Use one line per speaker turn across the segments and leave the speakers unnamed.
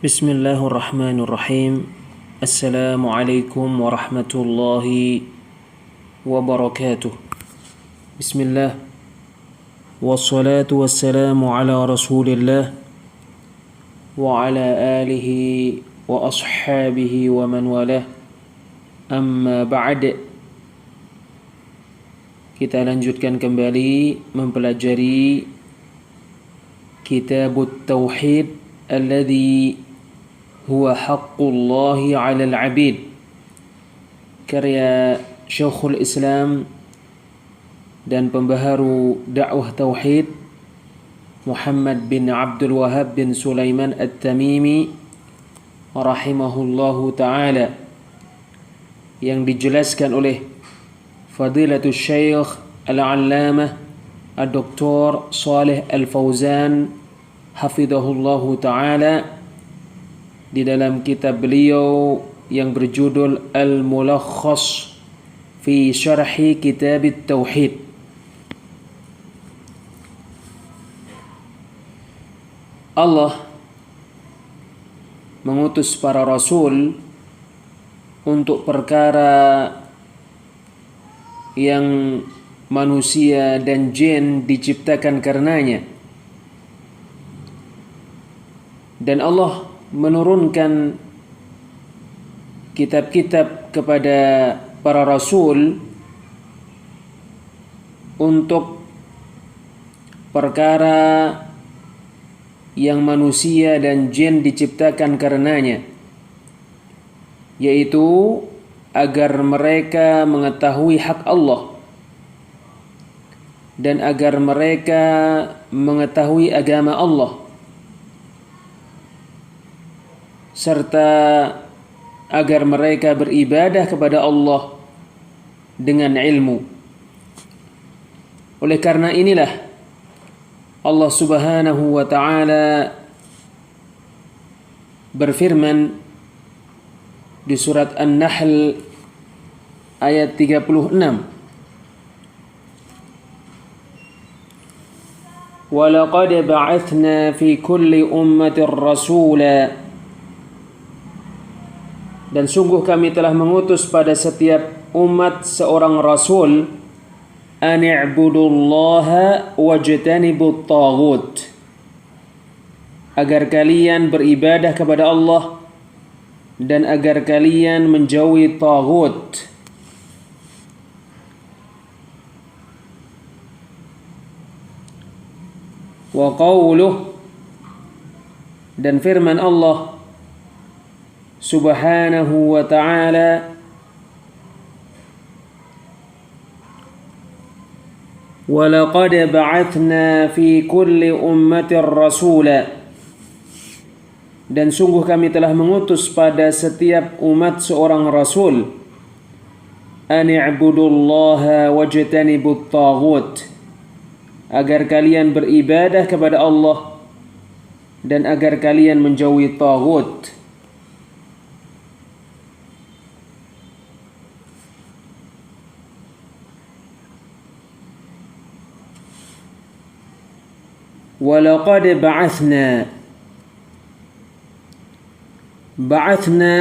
بسم الله الرحمن الرحيم السلام عليكم ورحمة الله وبركاته بسم الله والصلاة والسلام على رسول الله وعلى آله وأصحابه ومن والاه أما بعد. Kita lanjutkan kembali mempelajari Kitabut Tauhid alladhi huwa haqqullahi 'alal 'abid, karya Syekhul Islam dan pembaharu dakwah tauhid Muhammad bin Abdul Wahhab bin Sulaiman At-Tamimi rahimahullahu ta'ala, yang dijelaskan oleh Fadilatul Syekh Al-Allamah Ad-Doktor Shalih Al-Fauzan hafidhahullahu ta'ala di dalam kitab beliau yang berjudul Al-Mulakhas fi Syarhi Kitabit Tauhid. Allah mengutus para rasul untuk perkara yang manusia dan jin diciptakan karenanya, dan Allah menurunkan kitab-kitab kepada para rasul untuk perkara yang manusia dan jin diciptakan karenanya, yaitu agar mereka mengetahui hak Allah dan agar mereka mengetahui agama Allah, serta agar mereka beribadah kepada Allah dengan ilmu. Oleh karena inilah Allah Subhanahu wa ta'ala berfirman di surat An-Nahl ayat 36, وَلَقَدْ بَعَثْنَا فِي كُلِّ أُمَّةٍ رَسُولًا, dan sungguh kami telah mengutus pada setiap umat seorang rasul, an i'budullaha wajtanibut taghut, agar kalian beribadah kepada Allah dan agar kalian menjauhi taghut. Wa qawluh, dan firman Allah Subhanahu wa ta'ala, وَلَقَدْ بَعَثْنَا فِي كُلِّ أُمَّةٍ رَسُولًا, dan sungguh kami telah mengutus pada setiap umat seorang rasul, an i'budullaha wajtanibut taghut, agar kalian beribadah kepada Allah dan agar kalian menjauhi taghut. وَلَقَدْ بَعَثْنَا, بَعَثْنَا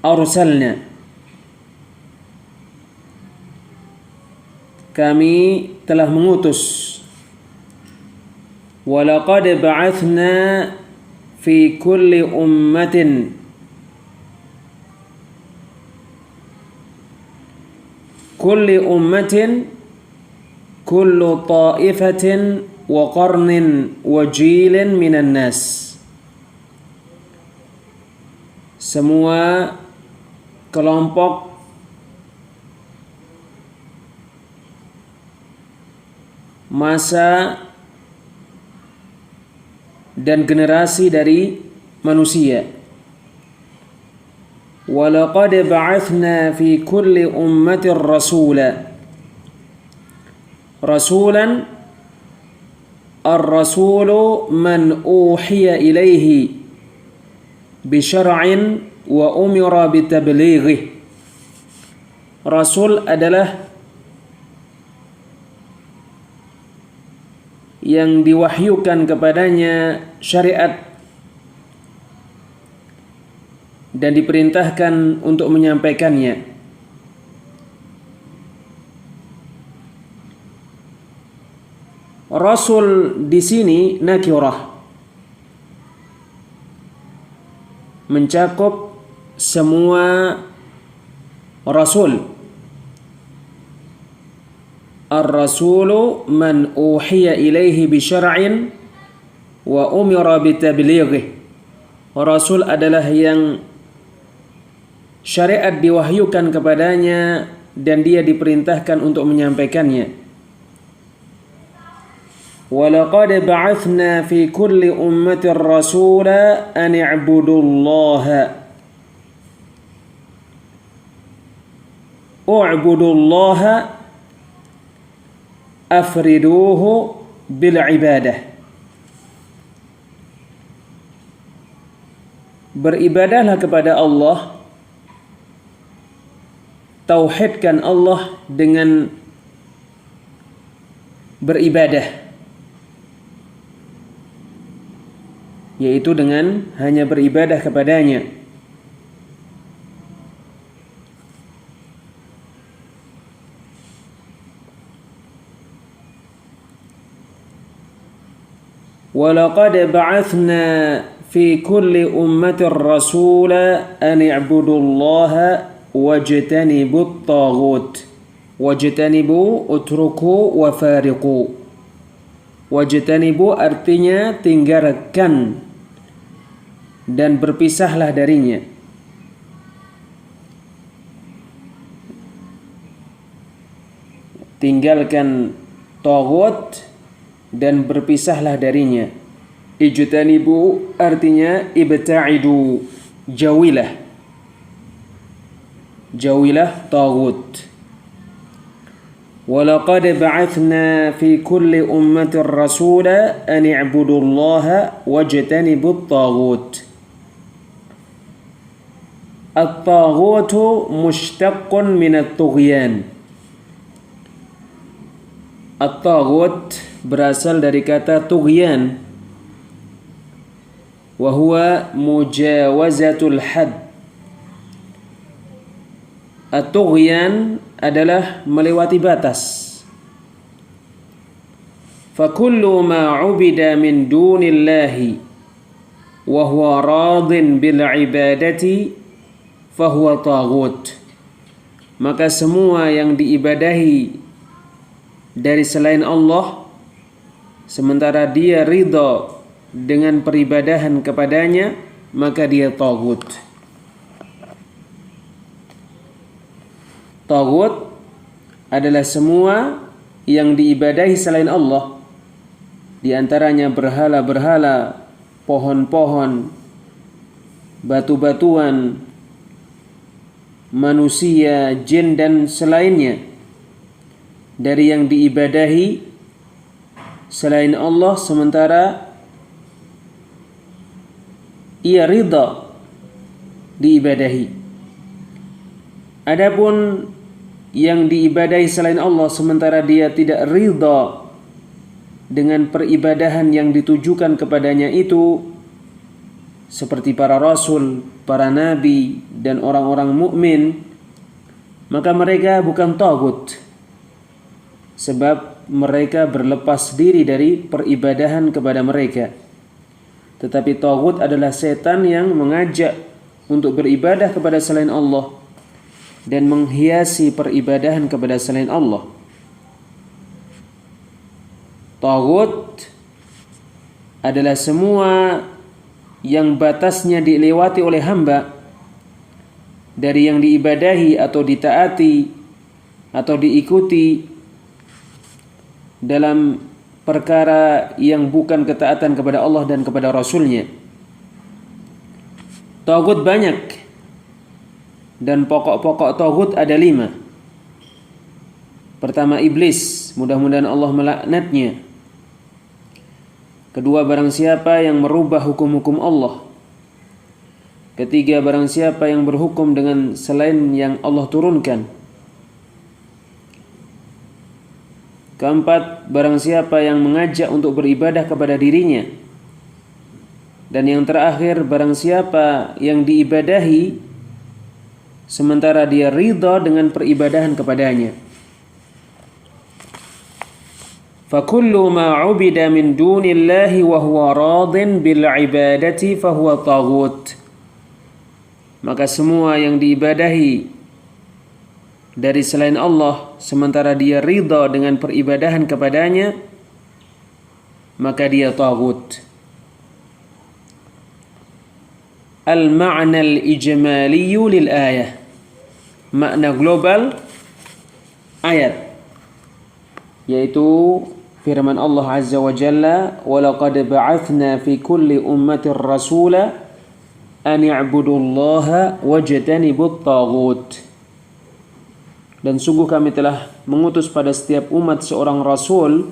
أَرْسَلْنَا, kami telah mengutus. وَلَقَدْ بَعَثْنَا فِي كُلِّ أُمَّةٍ, كُلِّ أُمَّةٍ كُلُّ طَائِفَةٍ وَقَرْنٍ وَجِيلٍ مِنَ النَّاسِ, semua kelompok masa dan generasi dari manusia. وَلَقَدْ بَعَثْنَا فِي كُلِّ أُمَّةٍ رَسُولًا, رَسُولًا الرَّسُولُ مَنْ أُوحِيَ إِلَيْهِ بِشَرْعٍ وَأُمِرَ بِتَبْلِيغِهِ. Rasul adalah yang diwahyukan kepadanya syariat dan diperintahkan untuk menyampaikannya. Rasul di sini nakirah, mencakup semua rasul. Ar-rasulu man uhiya ilaihi bi syar'in wa umira bi tablighi. Rasul adalah yang syariat diwahyukan kepadanya dan dia diperintahkan untuk menyampaikannya. وَلَقَدْ بَعَثْنَا فِي كُلِّ أُمَّةٍ رَسُولًا أَنِ اعْبُدُوا اللَّهَ اعْبُدُوا اللَّهَ أَفْرِدُوهُ بِالْعِبَادَةِ. Beribadahlah kepada Allah, tauhidkan Allah dengan beribadah, yaitu dengan hanya beribadah kepadanya. وَلَقَدْ بَعَثْنَا فِي كُلِّ أُمَّةٍ رَسُولًا أَنِ اعْبُدُوا اللَّهَ وَاجْتَنِبُوا الطَّاغُوتَ. وَاجْتَنِبُوا اتْرُكُوا وَفَارِقُوا. Wajtanibu artinya tinggalkan dan berpisahlah darinya. Tinggalkan taghut dan berpisahlah darinya. Ijtanibu artinya ibta'idu, jauhilah. Jauhilah taghut. وَلَقَدْ بَعَثْنَا فِي كُلِّ أُمَّةٍ رَسُولًا أَنِ اعْبُدُوا اللَّهَ وَاجْتَنِبُوا الطَّاغُوتَ. الطَّاغُوتُ مُشْتَقٌ مِنَ الطُّغْيَانِ. At-taghut berasal dari kata tughyan, wa huwa mujawazatul hadd. At-tughyan adalah melewati batas. Fakullu ma 'ubida min dunillahi wa huwa radin bil ibadati fahuwa taghut. Maka semua yang diibadahi dari selain Allah sementara dia ridha dengan peribadahan kepadanya, maka dia taghut. Taghut adalah semua yang diibadahi selain Allah, di antaranya berhala-berhala, pohon-pohon, batu-batuan, manusia, jin dan selainnya dari yang diibadahi selain Allah sementara ia ridha diibadahi. Adapun yang diibadahi selain Allah sementara dia tidak ridha dengan peribadahan yang ditujukan kepadanya itu, seperti para rasul, para nabi dan orang-orang mukmin, maka mereka bukan taghut, sebab mereka berlepas diri dari peribadahan kepada mereka. Tetapi taghut adalah setan yang mengajak untuk beribadah kepada selain Allah dan menghiasi peribadahan kepada selain Allah. Taghut adalah semua yang batasnya dilewati oleh hamba dari yang diibadahi atau ditaati atau diikuti dalam perkara yang bukan ketaatan kepada Allah dan kepada Rasulnya. Taghut banyak, dan pokok-pokok taghut ada 5. Pertama, iblis, mudah-mudahan Allah melaknatnya. Kedua, barang siapa yang merubah hukum-hukum Allah. Ketiga, barang siapa yang berhukum dengan selain yang Allah turunkan. Keempat, barang siapa yang mengajak untuk beribadah kepada dirinya Dan yang terakhir, barang siapa yang diibadahi sementara dia ridha dengan peribadahan kepadanya. فَكُلُّ مَا عُبِدَ مِنْ دُونِ اللَّهِ وَهُوَ رَاضٍ بِالْعِبَادَةِ فَهُوَ طَاغُوتٌ. Maka semua yang diibadahi dari selain Allah sementara dia ridha dengan peribadahan kepadanya, maka dia taghut. Al-ma'na al-ijmali lil ayah. Makna global ayat, yaitu firman Allah Azza wa Jalla, "Walaqad ba'atsna fi kulli ummatin rasula an i'budullaha wajtanibut taghut." Dan sungguh kami telah mengutus pada setiap umat seorang rasul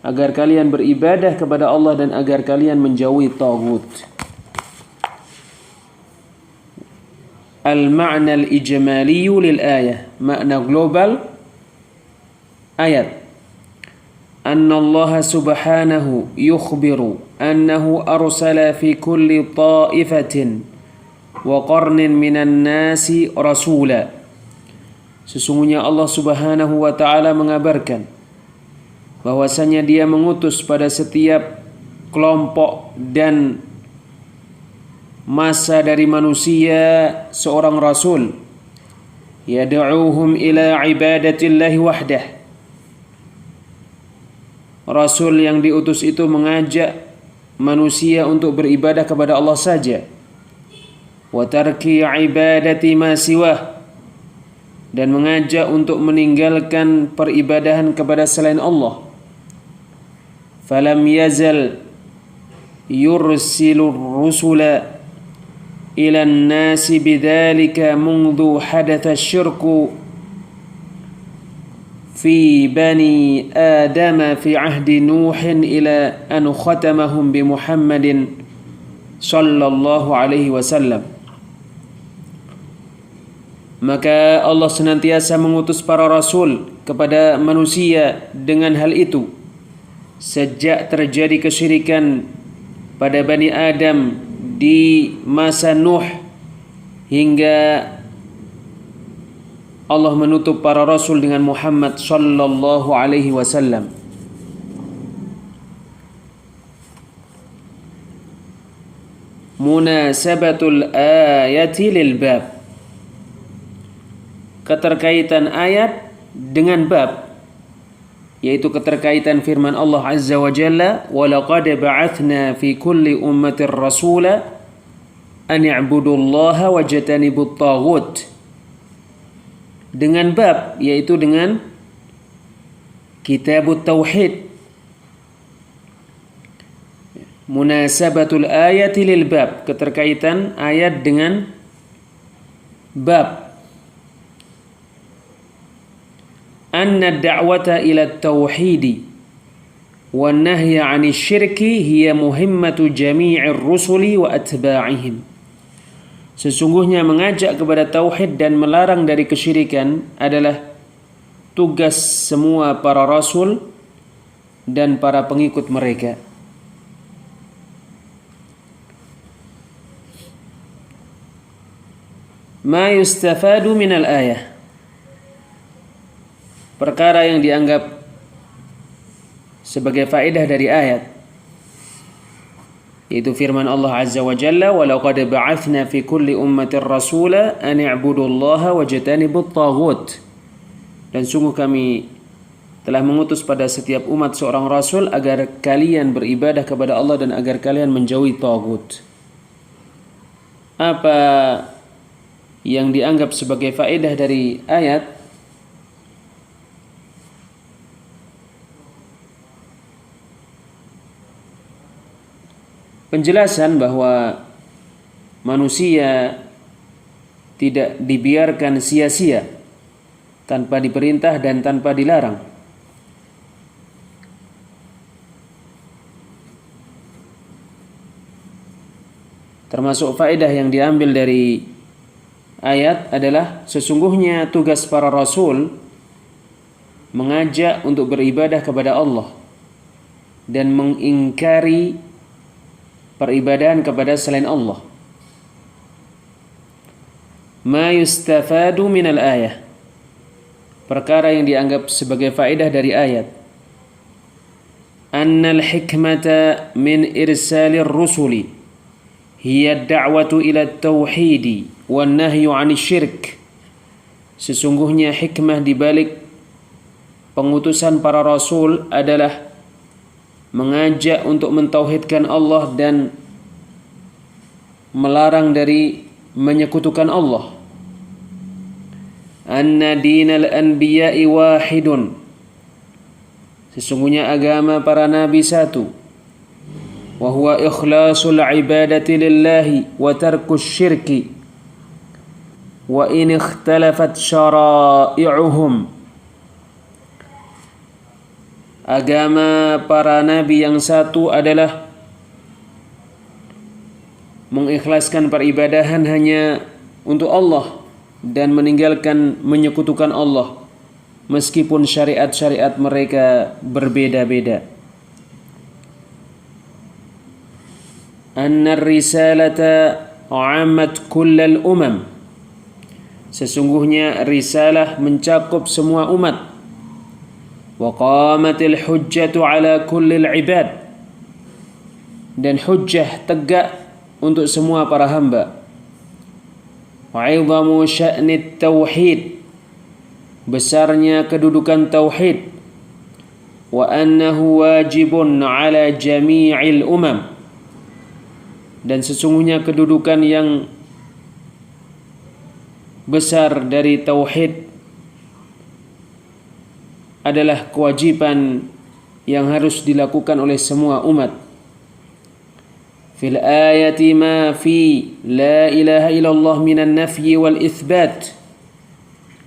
agar kalian beribadah kepada Allah dan agar kalian menjauhi taghut. Al-ma'na al-ijmali lil ayah. Makna global ayat. Anna Allah subhanahu yukhbiru annahu arsala fi kulli ta'ifatin wa qarnin minan nasi rasula. Sesungguhnya Allah subhanahu wa ta'ala mengabarkan bahwasanya dia mengutus pada setiap kelompok dan masa dari manusia seorang rasul, yad'uuhum ila ibadatillahi wahdah. Rasul yang diutus itu mengajak manusia untuk beribadah kepada Allah saja, wa tarki ibadati ma siwah, dan mengajak untuk meninggalkan peribadahan kepada selain Allah. Falam yazal yursilur rusula ila an-nasi bidzalika mundu hadatha asy-syirku fi bani Adam fi ahdi Nuhin ila an khatamahum bi Muhammadin sallallahu alaihi wasallam. Maka Allah senantiasa mengutus para rasul kepada manusia dengan hal itu sejak terjadi kesyirikan pada Bani Adam di masa Nuh hingga Allah menutup para rasul dengan Muhammad sallallahu alaihi wasallam. Munasabatul ayati lil bab. Keterkaitan ayat dengan bab, yaitu keterkaitan firman Allah Azza wa Jalla, "Walaqad ba'atsna fi kulli ummatin rasula an i'budullaha wajtanibut taghut." Dengan bab, yaitu dengan kitabut tauhid. Munasabatul ayati lil bab, keterkaitan ayat dengan bab. Anna ad-da'wata ila at-tauhid wa an-nahy 'anil syirki hiya muhimmatu jami'ir rusuli wa atba'ihim. Sesungguhnya mengajak kepada tauhid dan melarang dari kesyirikan adalah tugas semua para rasul dan para pengikut mereka. Ma yustafadu minal ayah. Perkara yang dianggap sebagai faedah dari ayat, yaitu firman Allah Azza wa Jalla, "Walaqad ba'atsna fi kulli ummatin rasula an i'budullaha wajtanibut taghut." Dan sungguh kami telah mengutus pada setiap umat seorang rasul agar kalian beribadah kepada Allah dan agar kalian menjauhi taghut. Apa yang dianggap sebagai faedah dari ayat? Penjelasan bahwa manusia tidak dibiarkan sia-sia tanpa diperintah dan tanpa dilarang. Termasuk faedah yang diambil dari ayat adalah sesungguhnya tugas para rasul mengajak untuk beribadah kepada Allah dan mengingkari peribadahan kepada selain Allah. Ma yustafadu minal ayah, perkara yang dianggap sebagai faedah dari ayat. Annal hikmata min irsalir rusuli hiya ad-da'watu ila at-tauhid wan nahyu 'anil syirk. Sesungguhnya hikmah di balik pengutusan para rasul adalah mengajak untuk mentauhidkan Allah dan melarang dari menyekutukan Allah. Anna dinal anbiya'i wahidun, sesungguhnya agama para nabi satu. Wa huwa ikhlasul ibadati lillahi wa tarkus syirki wa in ikhtalafat syara'i'uhum. Agama para nabi yang satu adalah mengikhlaskan peribadahan hanya untuk Allah dan meninggalkan menyekutukan Allah meskipun syariat-syariat mereka berbeda-beda. Anna risalata 'ammat kullal umam, sesungguhnya risalah mencakup semua umat. Wa qamatil hujjatu 'ala kullil ibad, dan hujjah tegak untuk semua para hamba. Wa'idhamu sya'nit tauhid, besarnya kedudukan tauhid. Wa annahu wajibun 'ala jami'il umam, dan sesungguhnya kedudukan yang besar dari tauhid adalah kewajiban yang harus dilakukan oleh semua umat. Fil ayati ma fi la ilaha illallah minan nafyi wal itsbat,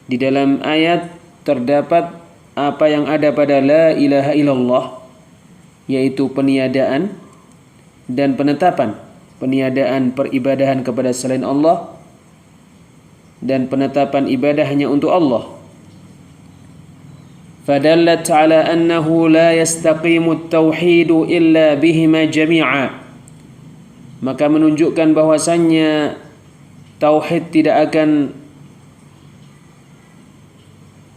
di dalam ayat terdapat apa yang ada pada la ilaha illallah, yaitu peniadaan dan penetapan. Peniadaan peribadahan kepada selain Allah dan penetapan ibadah hanya untuk Allah. Fadallat ala annahu la yastaqimu at-tauhid illa bihima jami'a, maka menunjukkan bahwasannya tauhid tidak akan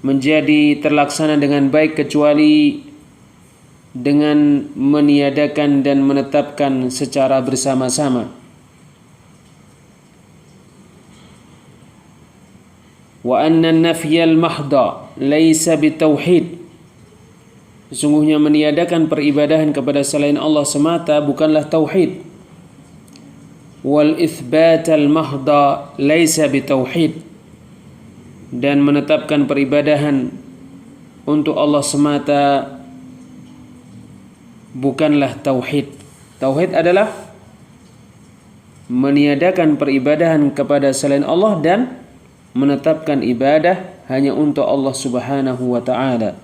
menjadi terlaksana dengan baik kecuali dengan meniadakan dan menetapkan secara bersama-sama. Wa anna an-nafyal mahdha laisa bitauhid, sesungguhnya meniadakan peribadahan kepada selain Allah semata bukanlah tauhid. Wal itsbat al mahdha laisa bitauhid, dan menetapkan peribadahan untuk Allah semata bukanlah tauhid. Tauhid adalah meniadakan peribadahan kepada selain Allah dan menetapkan ibadah hanya untuk Allah Subhanahu wa taala.